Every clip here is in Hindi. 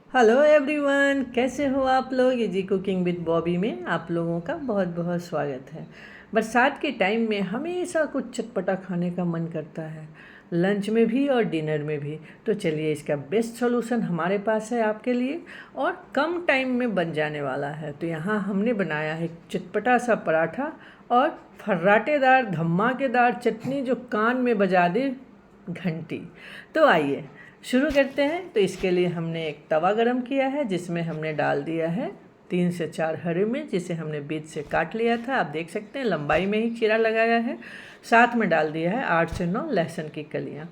हेलो एवरीवन, कैसे हो आप लोग। इजी कुकिंग विद बॉबी में आप लोगों का बहुत बहुत स्वागत है। बरसात के टाइम में हमेशा कुछ चटपटा खाने का मन करता है, लंच में भी और डिनर में भी। तो चलिए, इसका बेस्ट सॉल्यूशन हमारे पास है आपके लिए और कम टाइम में बन जाने वाला है। तो यहाँ हमने बनाया है चटपटा सा पराठा और फर्राटेदार धमाकेदार चटनी जो कान में बजा दे घंटी। तो आइए शुरू करते हैं। तो इसके लिए हमने एक तवा गरम किया है जिसमें हमने डाल दिया है 3 से 4 हरी मिर्च जिसे हमने बीच से काट लिया था। आप देख सकते हैं लंबाई में ही चीरा लगाया है। साथ में डाल दिया है 8 से 9 लहसुन की कलियाँ।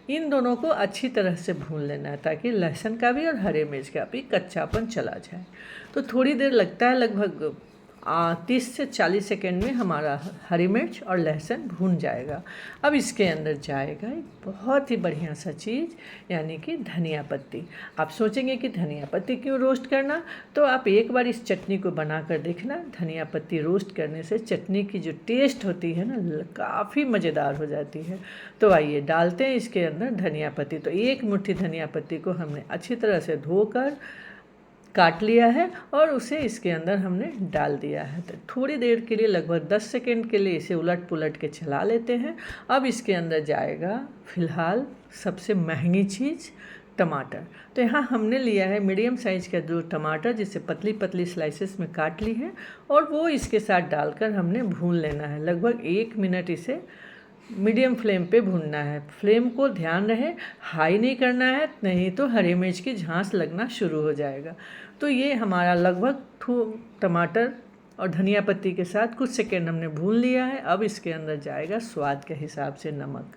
इन दोनों को अच्छी तरह से भून लेना है ताकि लहसुन का भी और हरे मिर्च का भी कच्चापन चला जाए। तो थोड़ी देर लगता है, लगभग 30 से 40 सेकेंड में हमारा हरी मिर्च और लहसुन भून जाएगा। अब इसके अंदर जाएगा एक बहुत ही बढ़िया सा चीज़, यानी कि धनिया पत्ती। आप सोचेंगे कि धनिया पत्ती क्यों रोस्ट करना, तो आप एक बार इस चटनी को बना कर देखना। धनिया पत्ती रोस्ट करने से चटनी की जो टेस्ट होती है ना, काफ़ी मज़ेदार हो जाती है। तो आइए डालते हैं इसके अंदर धनिया पत्ती। तो एक मुट्ठी धनिया पत्ती को हमने अच्छी तरह से धोकर काट लिया है और उसे इसके अंदर हमने डाल दिया है। तो थोड़ी देर के लिए, लगभग 10 सेकेंड के लिए इसे उलट पुलट के चला लेते हैं। अब इसके अंदर जाएगा फिलहाल सबसे महंगी चीज़, टमाटर। तो यहाँ हमने लिया है मीडियम साइज़ का 2 टमाटर जिसे पतली पतली स्लाइसेस में काट ली है और वो इसके साथ डालकर हमने भून लेना है। लगभग 1 मिनट इसे मीडियम फ्लेम पे भूनना है। फ्लेम को ध्यान रहे, हाई नहीं करना है, नहीं तो हरी मिर्च की झांस लगना शुरू हो जाएगा। तो ये हमारा लगभग टमाटर और धनिया पत्ती के साथ कुछ सेकेंड हमने भून लिया है। अब इसके अंदर जाएगा स्वाद के हिसाब से नमक।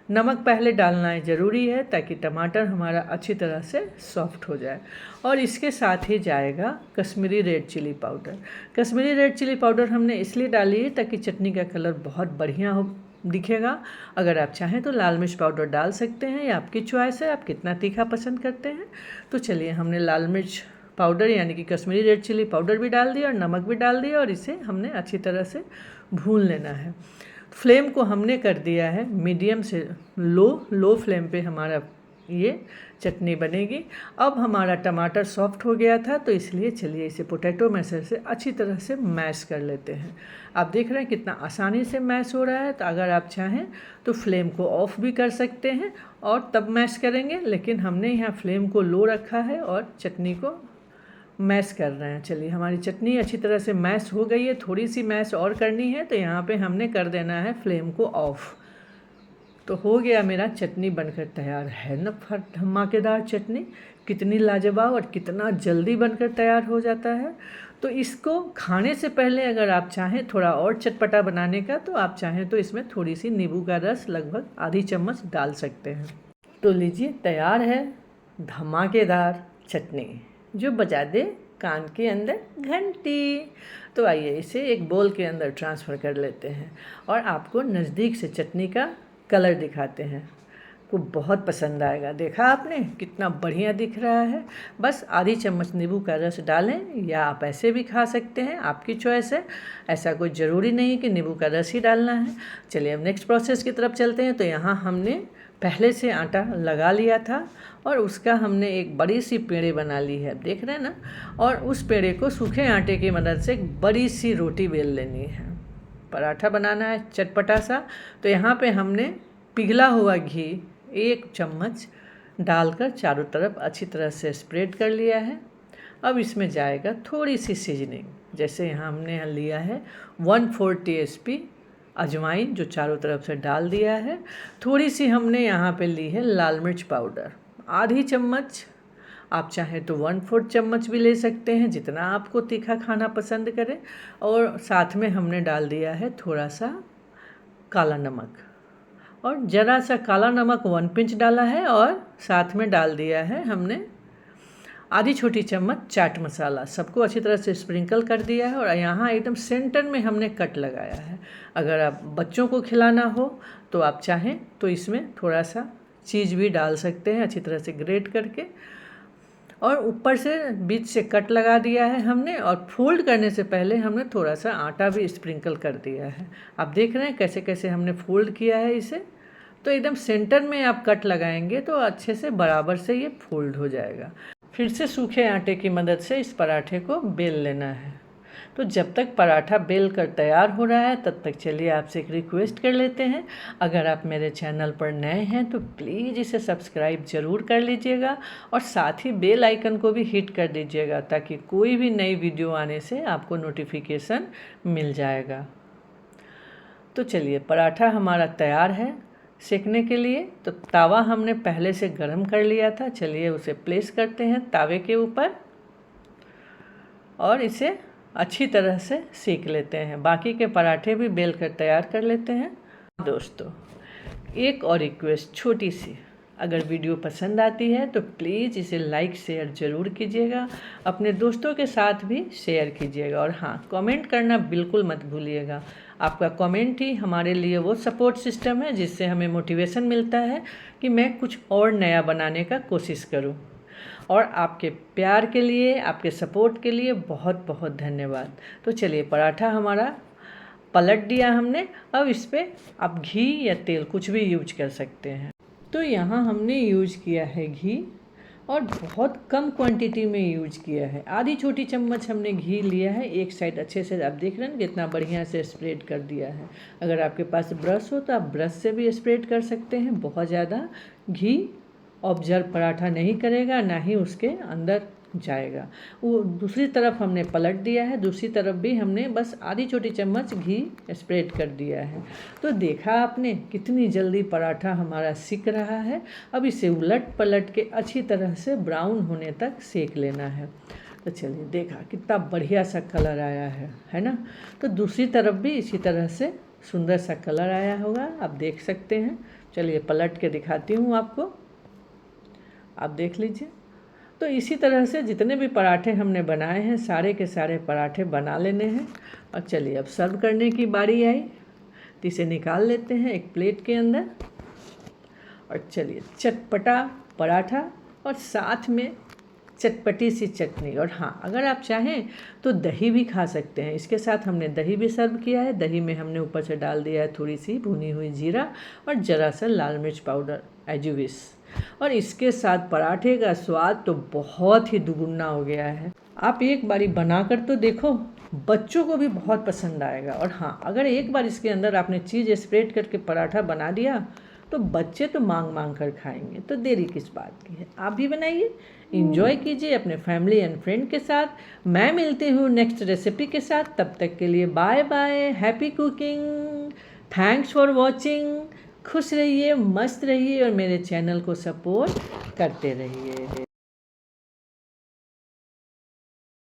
नमक पहले डालना है ज़रूरी है ताकि टमाटर हमारा अच्छी तरह से सॉफ्ट हो जाए। और इसके साथ ही जाएगा Kashmiri red chilli powder. Kashmiri red chilli powder हमने इसलिए डाली है ताकि चटनी का कलर बहुत बढ़िया हो दिखेगा। अगर आप चाहें तो लाल मिर्च पाउडर डाल सकते हैं, या आपकी चॉइस है आप कितना तीखा पसंद करते हैं। तो चलिए, हमने लाल मिर्च पाउडर यानी कि कश्मीरी रेड चिली पाउडर भी डाल दिया और नमक भी डाल दिया और इसे हमने अच्छी तरह से भून लेना है। फ्लेम को हमने कर दिया है मीडियम से लो फ्लेम पे हमारा ये चटनी बनेगी। अब हमारा टमाटर सॉफ्ट हो गया था, तो इसलिए चलिए इसे पोटैटो मैशर से अच्छी तरह से मैश कर लेते हैं। आप देख रहे हैं कितना आसानी से मैश हो रहा है। तो अगर आप चाहें तो फ्लेम को ऑफ भी कर सकते हैं और तब मैश करेंगे, लेकिन हमने यहाँ फ्लेम को लो रखा है और चटनी को मैश कर रहे हैं। चलिए, हमारी चटनी अच्छी तरह से मैश हो गई है। थोड़ी सी मैश और करनी है, तो यहाँ पे हमने कर देना है फ्लेम को ऑफ। तो हो गया मेरा चटनी बनकर तैयार है ना। धमाकेदार चटनी कितनी लाजवाब और कितना जल्दी बनकर तैयार हो जाता है। तो इसको खाने से पहले अगर आप चाहें थोड़ा और चटपटा बनाने का, तो आप चाहें तो इसमें थोड़ी सी नींबू का रस लगभग आधी चम्मच डाल सकते हैं। तो लीजिए, तैयार है धमाकेदार चटनी जो बजा दे कान के अंदर घंटी। तो आइए इसे एक बोल के अंदर ट्रांसफ़र कर लेते हैं और आपको नज़दीक से चटनी का कलर दिखाते हैं। को बहुत पसंद आएगा। देखा आपने कितना बढ़िया दिख रहा है। बस आधी चम्मच नींबू का रस डालें, या आप ऐसे भी खा सकते हैं, आपकी चॉइस है। ऐसा कोई ज़रूरी नहीं कि नींबू का रस ही डालना है। चलिए अब नेक्स्ट प्रोसेस की तरफ चलते हैं। तो यहाँ हमने पहले से आटा लगा लिया था और उसका हमने एक बड़ी सी पेड़े बना ली है, देख रहे हैं ना। और उस पेड़े को सूखे आटे की मदद से एक बड़ी सी रोटी बेल लेनी है। पराठा बनाना है चटपटा सा। तो यहाँ पे हमने पिघला हुआ घी 1 चम्मच डालकर चारों तरफ अच्छी तरह से स्प्रेड कर लिया है। अब इसमें जाएगा थोड़ी सी सीजनिंग, जैसे यहाँ हमने लिया है 1/4 टीस्पून अजवाइन जो चारों तरफ से डाल दिया है। थोड़ी सी हमने यहाँ पे ली है लाल मिर्च पाउडर, आधी चम्मच। आप चाहें तो 1/4 चम्मच भी ले सकते हैं, जितना आपको तीखा खाना पसंद करें। और साथ में हमने डाल दिया है थोड़ा सा काला नमक, और ज़रा सा काला नमक 1 पिंच डाला है। और साथ में डाल दिया है हमने आधी छोटी चम्मच चाट मसाला। सबको अच्छी तरह से स्प्रिंकल कर दिया है और यहाँ एकदम सेंटर में हमने कट लगाया है। अगर आप बच्चों को खिलाना हो तो आप चाहें तो इसमें थोड़ा सा चीज़ भी डाल सकते हैं, अच्छी तरह से ग्रेट करके। और ऊपर से बीच से कट लगा दिया है हमने, और फोल्ड करने से पहले हमने थोड़ा सा आटा भी स्प्रिंकल कर दिया है। आप देख रहे हैं कैसे कैसे हमने फोल्ड किया है इसे। तो एकदम सेंटर में आप कट लगाएंगे तो अच्छे से बराबर से ये फोल्ड हो जाएगा। फिर से सूखे आटे की मदद से इस पराठे को बेल लेना है। तो जब तक पराठा बेल कर तैयार हो रहा है तब तक चलिए आपसे एक रिक्वेस्ट कर लेते हैं, अगर आप मेरे चैनल पर नए हैं तो प्लीज़ इसे सब्सक्राइब ज़रूर कर लीजिएगा और साथ ही बेल आइकन को भी हिट कर दीजिएगा ताकि कोई भी नई वीडियो आने से आपको नोटिफिकेशन मिल जाएगा। तो चलिए पराठा हमारा तैयार है सेकने के लिए। तो तावा हमने पहले से गर्म कर लिया था, चलिए उसे प्लेस करते हैं तावे के ऊपर और इसे अच्छी तरह से सेक लेते हैं। बाकी के पराठे भी बेल कर तैयार कर लेते हैं। दोस्तों एक और रिक्वेस्ट छोटी सी, अगर वीडियो पसंद आती है तो प्लीज़ इसे लाइक शेयर ज़रूर कीजिएगा, अपने दोस्तों के साथ भी शेयर कीजिएगा और हाँ कमेंट करना बिल्कुल मत भूलिएगा। आपका कमेंट ही हमारे लिए वो सपोर्ट सिस्टम है जिससे हमें मोटिवेशन मिलता है कि मैं कुछ और नया बनाने का कोशिश करूं। और आपके प्यार के लिए, आपके सपोर्ट के लिए बहुत बहुत धन्यवाद। तो चलिए पराठा हमारा पलट दिया हमने, अब इस पर आप घी या तेल कुछ भी यूज कर सकते हैं। तो यहाँ हमने यूज किया है घी और बहुत कम क्वांटिटी में यूज किया है। आधी छोटी चम्मच हमने घी लिया है, एक साइड अच्छे से आप देख रहे हैं कितना बढ़िया से स्प्रेड कर दिया है। अगर आपके पास ब्रश हो तो आप ब्रश से भी स्प्रेड कर सकते हैं। बहुत ज़्यादा घी ऑब्जर्व पराठा नहीं करेगा, ना ही उसके अंदर जाएगा। वो दूसरी तरफ हमने पलट दिया है, दूसरी तरफ भी हमने बस आधी छोटी चम्मच घी स्प्रेड कर दिया है। तो देखा आपने कितनी जल्दी पराठा हमारा सिक रहा है। अब इसे उलट पलट के अच्छी तरह से ब्राउन होने तक सेक लेना है। तो चलिए देखा कितना बढ़िया सा कलर आया है ना। तो दूसरी तरफ भी इसी तरह से सुंदर सा कलर आया होगा, आप देख सकते हैं। चलिए पलट के दिखाती हूँ आपको, आप देख लीजिए। तो इसी तरह से जितने भी पराठे हमने बनाए हैं सारे के सारे पराठे बना लेने हैं। और चलिए अब सर्व करने की बारी आई, तो इसे निकाल लेते हैं एक प्लेट के अंदर। और चलिए चटपटा पराठा और साथ में चटपटी सी चटनी, और हाँ अगर आप चाहें तो दही भी खा सकते हैं। इसके साथ हमने दही भी सर्व किया है। दही में हमने ऊपर से डाल दिया है थोड़ी सी भुनी हुई जीरा और ज़रा सा लाल मिर्च पाउडर एज यू विश। और इसके साथ पराठे का स्वाद तो बहुत ही दुगुना हो गया है। आप एक बारी बनाकर तो देखो, बच्चों को भी बहुत पसंद आएगा। और हाँ अगर एक बार इसके अंदर आपने चीज़ स्प्रेड करके पराठा बना दिया तो बच्चे तो मांग मांग कर खाएंगे। तो देरी किस बात की है, आप भी बनाइए, इंजॉय कीजिए अपने फैमिली एंड फ्रेंड के साथ। मैं मिलती हूँ नेक्स्ट रेसिपी के साथ, तब तक के लिए bye bye, happy cooking, thanks for watching. खुश रहिए, मस्त रहिए और मेरे चैनल को सपोर्ट करते रहिए।